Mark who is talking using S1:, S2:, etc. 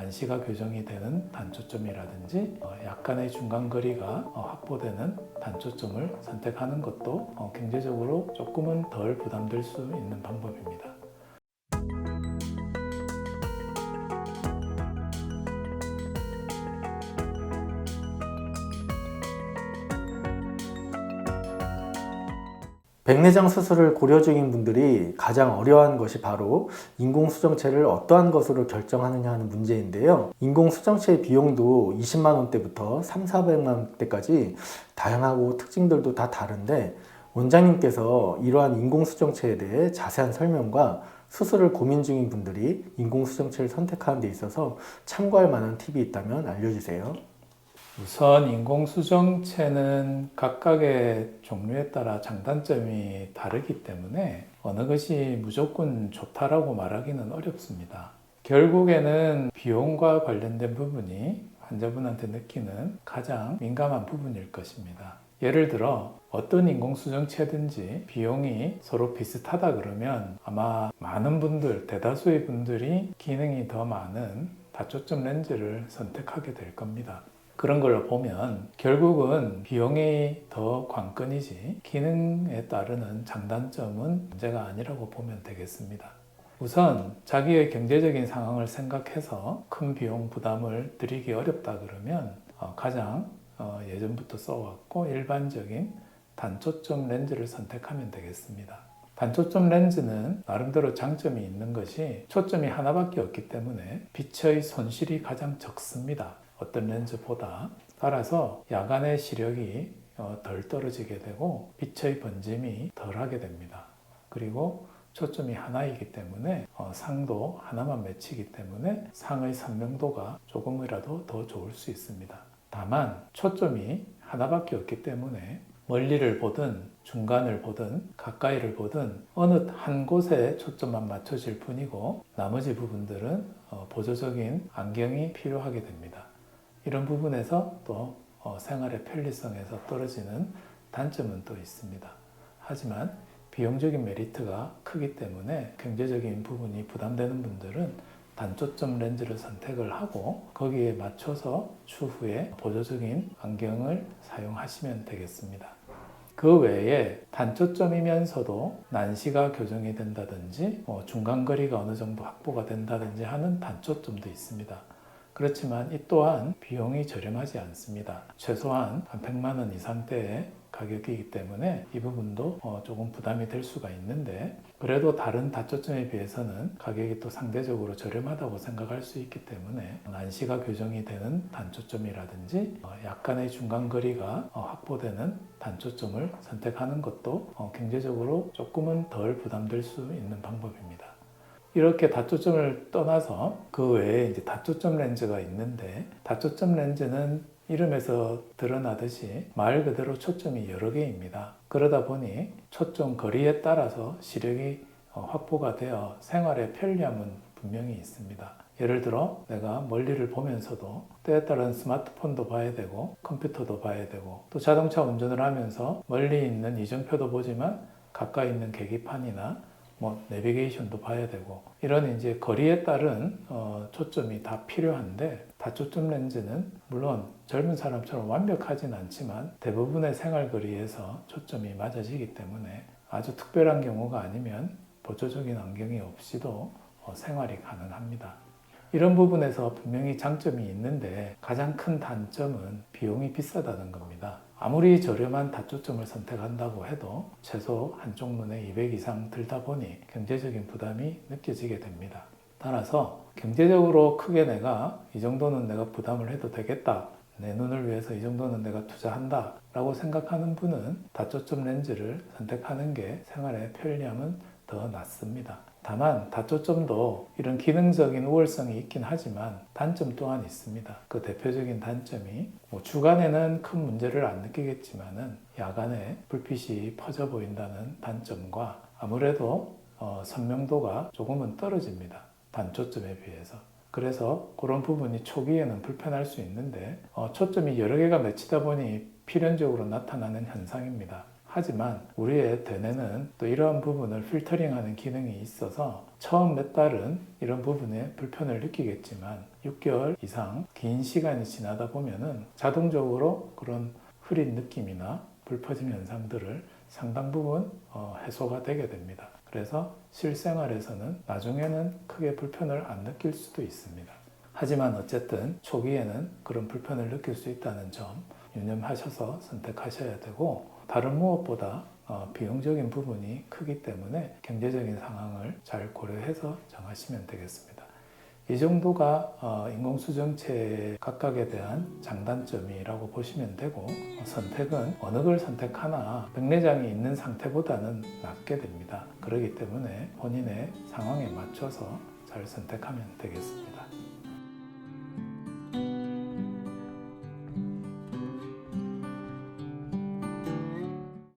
S1: 난시가 교정이 되는 단초점이라든지 약간의 중간거리가 확보되는 단초점을 선택하는 것도 경제적으로 조금은 덜 부담될 수 있는 방법입니다.
S2: 백내장 수술을 고려 중인 분들이 가장 어려워하는 것이 바로 인공수정체를 어떠한 것으로 결정하느냐 하는 문제인데요. 인공수정체의 비용도 20만 원대부터 3,400만 원대까지 다양하고 특징들도 다 다른데, 원장님께서 이러한 인공수정체에 대해 자세한 설명과 수술을 고민 중인 분들이 인공수정체를 선택하는 데 있어서 참고할 만한 팁이 있다면 알려주세요.
S1: 우선 인공수정체는 각각의 종류에 따라 장단점이 다르기 때문에 어느 것이 무조건 좋다라고 말하기는 어렵습니다. 결국에는 비용과 관련된 부분이 환자분한테 느끼는 가장 민감한 부분일 것입니다. 예를 들어 어떤 인공수정체든지 비용이 서로 비슷하다 그러면 아마 많은 분들, 대다수의 분들이 기능이 더 많은 다초점 렌즈를 선택하게 될 겁니다. 그런 걸 보면 결국은 비용이 더 관건이지 기능에 따르는 장단점은 문제가 아니라고 보면 되겠습니다. 우선 자기의 경제적인 상황을 생각해서 큰 비용 부담을 드리기 어렵다 그러면 가장 예전부터 써왔고 일반적인 단초점 렌즈를 선택하면 되겠습니다. 단초점 렌즈는 나름대로 장점이 있는 것이 초점이 하나밖에 없기 때문에 빛의 손실이 가장 적습니다. 어떤 렌즈보다. 따라서 야간의 시력이 덜 떨어지게 되고 빛의 번짐이 덜 하게 됩니다. 그리고 초점이 하나이기 때문에 상도 하나만 맺히기 때문에 상의 선명도가 조금이라도 더 좋을 수 있습니다. 다만 초점이 하나밖에 없기 때문에 멀리를 보든 중간을 보든 가까이를 보든 어느 한 곳에 초점만 맞춰질 뿐이고 나머지 부분들은 보조적인 안경이 필요하게 됩니다. 이런 부분에서 또 생활의 편리성에서 떨어지는 단점은 또 있습니다. 하지만 비용적인 메리트가 크기 때문에 경제적인 부분이 부담되는 분들은 단초점 렌즈를 선택을 하고 거기에 맞춰서 추후에 보조적인 안경을 사용하시면 되겠습니다. 그 외에 단초점이면서도 난시가 교정이 된다든지 중간거리가 어느 정도 확보가 된다든지 하는 단초점도 있습니다. 그렇지만 이 또한 비용이 저렴하지 않습니다. 최소한 한 100만 원 이상대의 가격이기 때문에 이 부분도 조금 부담이 될 수가 있는데 그래도 다른 다초점에 비해서는 가격이 또 상대적으로 저렴하다고 생각할 수 있기 때문에 난시가 교정이 되는 단초점이라든지 약간의 중간거리가 확보되는 단초점을 선택하는 것도 경제적으로 조금은 덜 부담될 수 있는 방법입니다. 이렇게 다초점을 떠나서 그 외에 이제 다초점 렌즈가 있는데 다초점 렌즈는 이름에서 드러나듯이 말 그대로 초점이 여러 개입니다. 그러다 보니 초점 거리에 따라서 시력이 확보가 되어 생활의 편리함은 분명히 있습니다. 예를 들어 내가 멀리를 보면서도 때에 따른 스마트폰도 봐야 되고 컴퓨터도 봐야 되고 또 자동차 운전을 하면서 멀리 있는 이정표도 보지만 가까이 있는 계기판이나 내비게이션도 봐야 되고 이런 이제 거리에 따른 초점이 다 필요한데 다초점 렌즈는 물론 젊은 사람처럼 완벽하진 않지만 대부분의 생활거리에서 초점이 맞아지기 때문에 아주 특별한 경우가 아니면 보조적인 안경이 없이도 생활이 가능합니다. 이런 부분에서 분명히 장점이 있는데 가장 큰 단점은 비용이 비싸다는 겁니다. 아무리 저렴한 다초점을 선택한다고 해도 최소 한쪽 눈에 200 이상 들다 보니 경제적인 부담이 느껴지게 됩니다. 따라서 경제적으로 크게 내가 이 정도는 내가 부담을 해도 되겠다, 내 눈을 위해서 이 정도는 내가 투자한다 라고 생각하는 분은 다초점 렌즈를 선택하는 게 생활의 편리함은 더 낫습니다. 다만 다초점도 이런 기능적인 우월성이 있긴 하지만 단점 또한 있습니다. 그 대표적인 단점이 주간에는 큰 문제를 안 느끼겠지만은 야간에 불빛이 퍼져 보인다는 단점과 아무래도 선명도가 조금은 떨어집니다. 단초점에 비해서. 그래서 그런 부분이 초기에는 불편할 수 있는데 초점이 여러 개가 맺히다 보니 필연적으로 나타나는 현상입니다. 하지만 우리의 대뇌는 또 이러한 부분을 필터링하는 기능이 있어서 처음 몇 달은 이런 부분에 불편을 느끼겠지만 6개월 이상 긴 시간이 지나다 보면은 자동적으로 그런 흐린 느낌이나 불 퍼짐 현상들을 상당 부분 해소가 되게 됩니다. 그래서 실생활에서는 나중에는 크게 불편을 안 느낄 수도 있습니다. 하지만 어쨌든 초기에는 그런 불편을 느낄 수 있다는 점 유념하셔서 선택하셔야 되고, 다른 무엇보다 비용적인 부분이 크기 때문에 경제적인 상황을 잘 고려해서 정하시면 되겠습니다. 이 정도가 인공수정체 각각에 대한 장단점이라고 보시면 되고, 선택은 어느 걸 선택하나 백내장이 있는 상태보다는 낫게 됩니다. 그렇기 때문에 본인의 상황에 맞춰서 잘 선택하면 되겠습니다.